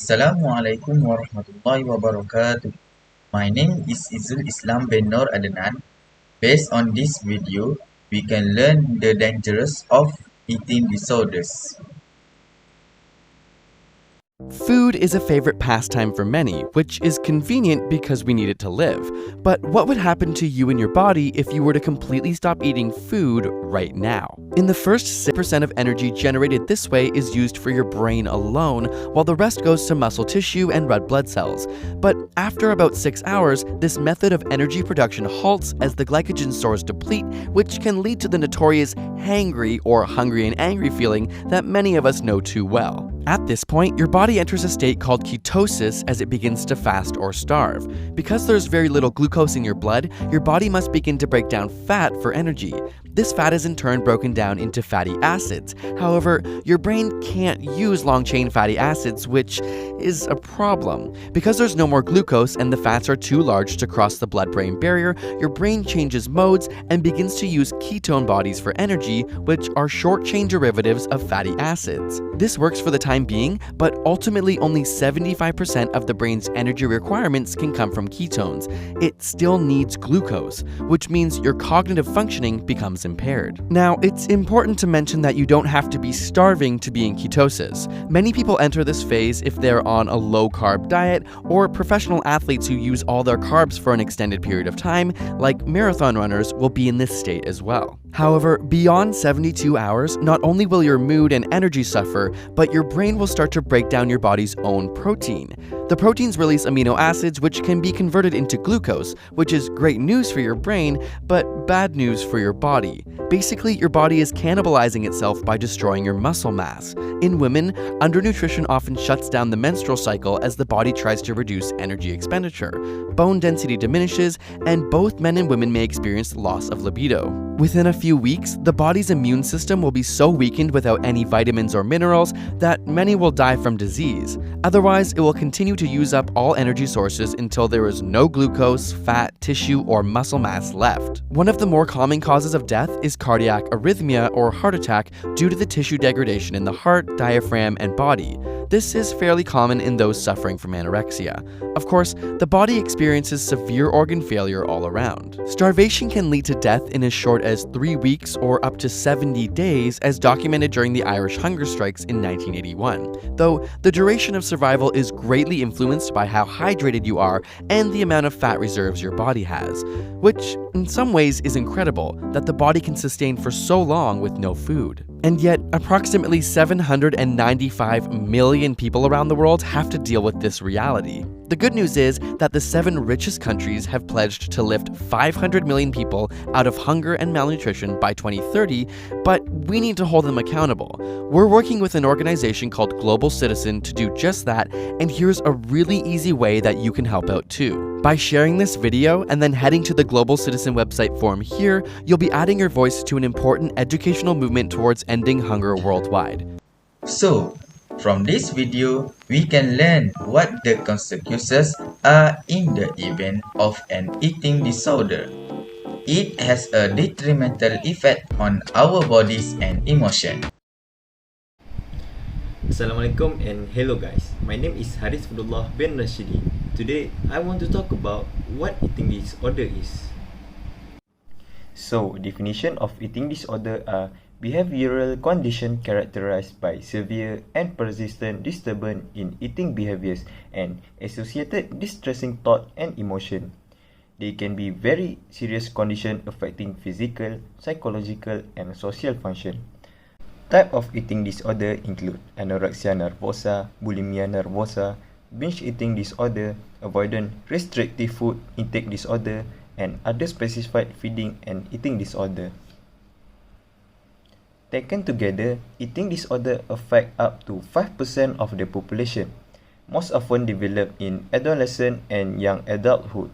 Assalamualaikum warahmatullahi wabarakatuh. My name is Izul Islam bin Nur Adnan. Based on this video, we can learn the dangers of eating disorders. Food is a favorite pastime for many, which is convenient because we need it to live. But what would happen to you and your body if you were to completely stop eating food right now? In the first 6% of energy generated this way is used for your brain alone, while the rest goes to muscle tissue and red blood cells. But after about 6 hours, this method of energy production halts as the glycogen stores deplete, which can lead to the notorious hangry or hungry and angry feeling that many of us know too well. At this point, your body enters a state called ketosis as it begins to fast or starve. Because there's very little glucose in your blood, your body must begin to break down fat for energy. This fat is in turn broken down into fatty acids. However, your brain can't use long-chain fatty acids, which is a problem. Because there's no more glucose and the fats are too large to cross the blood-brain barrier, your brain changes modes and begins to use ketone bodies for energy, which are short-chain derivatives of fatty acids. This works for the time being, but ultimately only 75% of the brain's energy requirements can come from ketones. It still needs glucose, which means your cognitive functioning becomes impaired. Now, it's important to mention that you don't have to be starving to be in ketosis. Many people enter this phase if they're on a low-carb diet, or professional athletes who use all their carbs for an extended period of time, like marathon runners, will be in this state as well. However, beyond 72 hours, not only will your mood and energy suffer, but your brain will start to break down your body's own protein. The proteins release amino acids which can be converted into glucose, which is great news for your brain, but bad news for your body. Basically, your body is cannibalizing itself by destroying your muscle mass. In women, undernutrition often shuts down the menstrual cycle as the body tries to reduce energy expenditure. Bone density diminishes, and both men and women may experience loss of libido. Within a few weeks, the body's immune system will be so weakened without any vitamins or minerals that many will die from disease. Otherwise, it will continue to use up all energy sources until there is no glucose, fat, tissue, or muscle mass left. One of the more common causes of death is cardiac arrhythmia or heart attack due to the tissue degradation in the heart, diaphragm, and body. This is fairly common in those suffering from anorexia. Of course, the body experiences severe organ failure all around. Starvation can lead to death in as short as 3 weeks or up to 70 days, as documented during the Irish hunger strikes in 1981. Though the duration of survival is greatly influenced by how hydrated you are and the amount of fat reserves your body has, which in some ways is incredible that the body can sustain for so long with no food. And yet, approximately 795 million people around the world have to deal with this reality. The good news is that the 7 richest countries have pledged to lift 500 million people out of hunger and malnutrition by 2030, but we need to hold them accountable. We're working with an organization called Global Citizen to do just that, and here's a really easy way that you can help out too. By sharing this video and then heading to the Global Citizen website form here, you'll be adding your voice to an important educational movement towards ending hunger worldwide. So, from this video, we can learn what the consequences are in the event of an eating disorder. It has a detrimental effect on our bodies and emotions. Assalamualaikum and hello guys, my name is Haris Fadullah bin Rashidi. Today I want to talk about what eating disorder is. So, definition of eating disorder are behavioral condition characterized by severe and persistent disturbance in eating behaviors and associated distressing thought and emotion. They can be very serious condition affecting physical, psychological and social function. Type of eating disorder include anorexia nervosa, bulimia nervosa, binge eating disorder, avoidant restrictive food intake disorder, and other specified feeding and eating disorder. Taken together, eating disorder affect up to 5% of the population, most often develop in adolescent and young adulthood.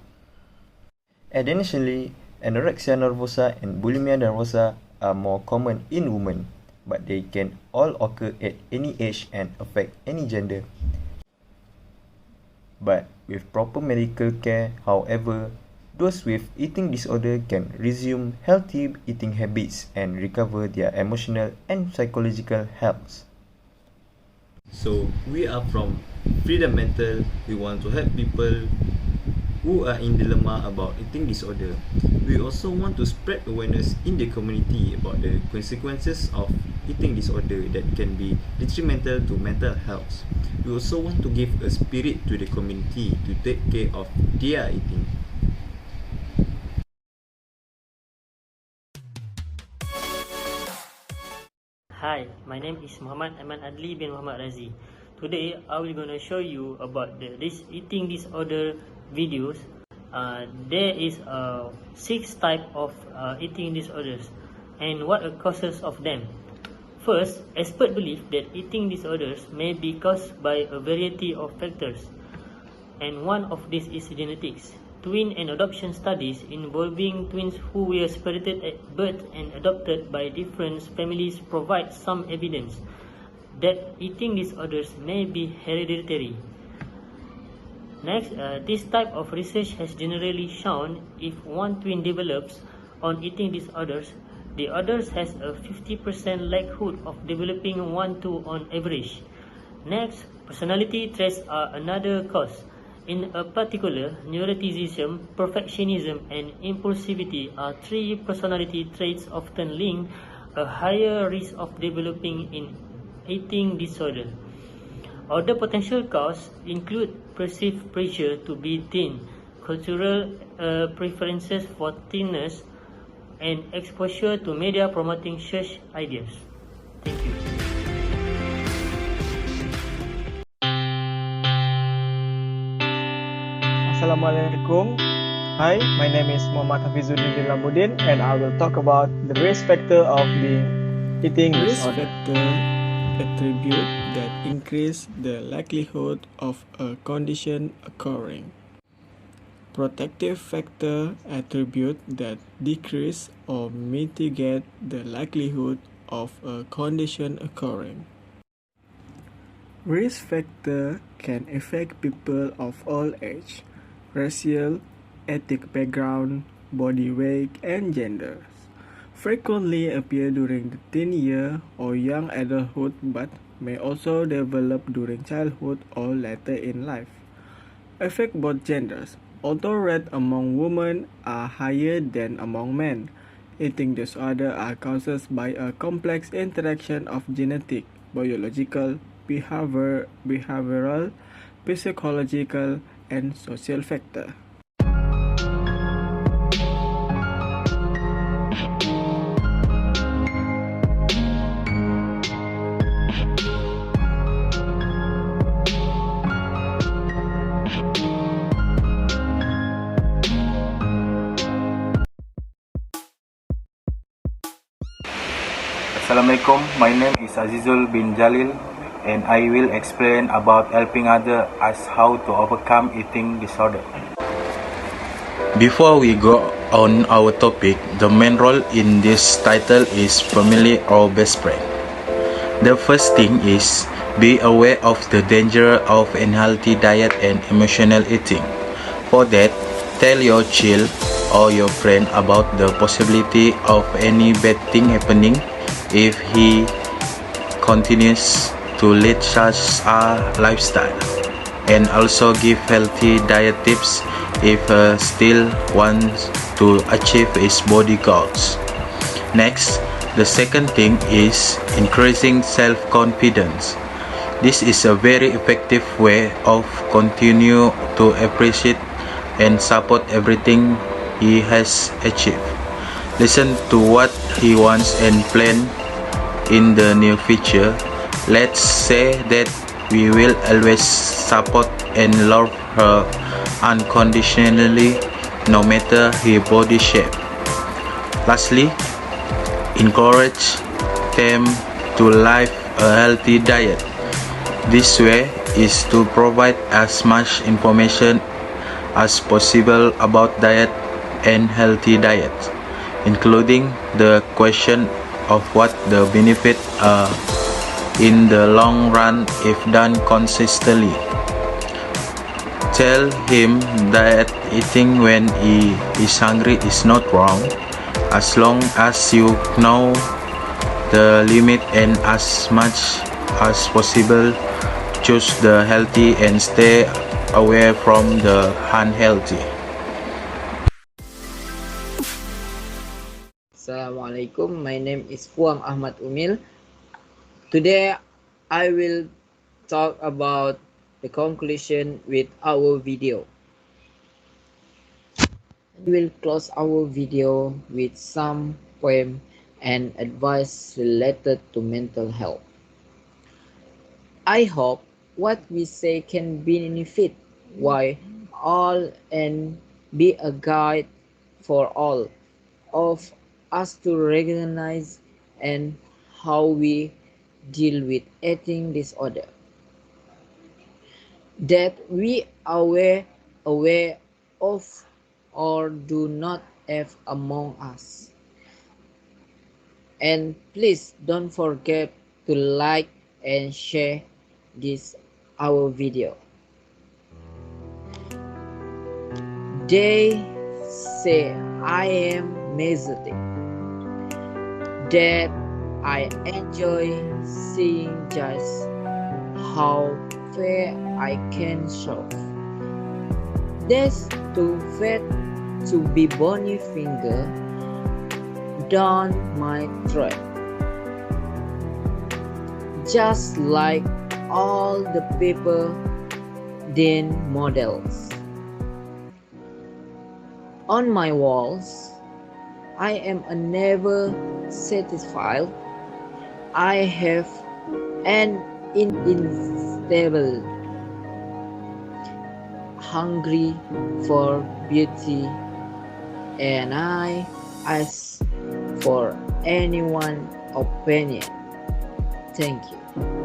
Additionally, anorexia nervosa and bulimia nervosa are more common in women, but they can all occur at any age and affect any gender. But with proper medical care, however, those with eating disorder can resume healthy eating habits and recover their emotional and psychological health. So we are from Freedom Mental. We want to help people who are in dilemma about eating disorder. We also want to spread awareness in the community about the consequences of eating disorder that can be detrimental to mental health. We also want to give a spirit to the community to take care of their eating. Hi, my name is Muhammad Aiman Adli bin Muhammad Razi. Today, I will gonna show you about this eating disorder videos. There is 6 type of eating disorders and what are causes of them. First, experts believe that eating disorders may be caused by a variety of factors, and one of these is genetics. Twin and adoption studies involving twins who were separated at birth and adopted by different families provide some evidence that eating disorders may be hereditary. Next, this type of research has generally shown if one twin develops on eating disorders, the others has a 50% likelihood of developing one too on average. Next, personality traits are another cause. In a particular, neuroticism, perfectionism, and impulsivity are 3 personality traits often link a higher risk of developing an eating disorder. Other potential causes include perceived pressure to be thin, cultural preferences for thinness, and exposure to media promoting such ideas. Thank you. Assalamualaikum. Hi, my name is Muhammad Hafizuddin bin Lamuddin and I will talk about the risk factor of the eating Risk disorder. factor attribute that increase the likelihood of a condition occurring. Protective factor attribute that decrease or mitigate the likelihood of a condition occurring. Risk factor can affect people of all age, racial, ethnic background, body weight, and genders. Frequently appear during the teen year or young adulthood but may also develop during childhood or later in life. Affect both genders. Although rates among women are higher than among men, eating disorders are caused by a complex interaction of genetic, biological, behavioral, psychological, and social factors. Assalamualaikum, my name is Azizul bin Jalil and I will explain about helping others as how to overcome eating disorder. Before we go on our topic, the main role in this title is family or best friend. The first thing is be aware of the danger of unhealthy diet and emotional eating. For that, tell your child or your friend about the possibility of any bad thing happening if he continues to lead such a lifestyle, and also give healthy diet tips if he still wants to achieve his body goals. Next, the second thing is increasing self-confidence. This is a very effective way of continue to appreciate and support everything he has achieved. Listen to what he wants and plan in the near future. Let's say that we will always support and love her unconditionally no matter her body shape. Lastly, encourage them to live a healthy diet. This way is to provide as much information as possible about diet and healthy diet, including the question of what the benefits are in the long run if done consistently. Tell him that eating when he is hungry is not wrong, as long as you know the limit, and as much as possible choose the healthy and stay away from the unhealthy. Assalamualaikum, my name is Fuang Ahmad Umil. Today I will talk about the conclusion with our video. We will close our video with some poem and advice related to mental health. I hope what we say can benefit why all and be a guide for all of us to recognize and how we deal with eating disorder that we are aware of or do not have among us. And please don't forget to like and share this our video. They say I am mesmerized, that I enjoy seeing just how fair I can show. There's too fat to be bony finger down my throat. Just like all the paper thin models on my walls. I am never satisfied. I have an unstable hungry for beauty, and I ask for anyone's opinion. Thank you.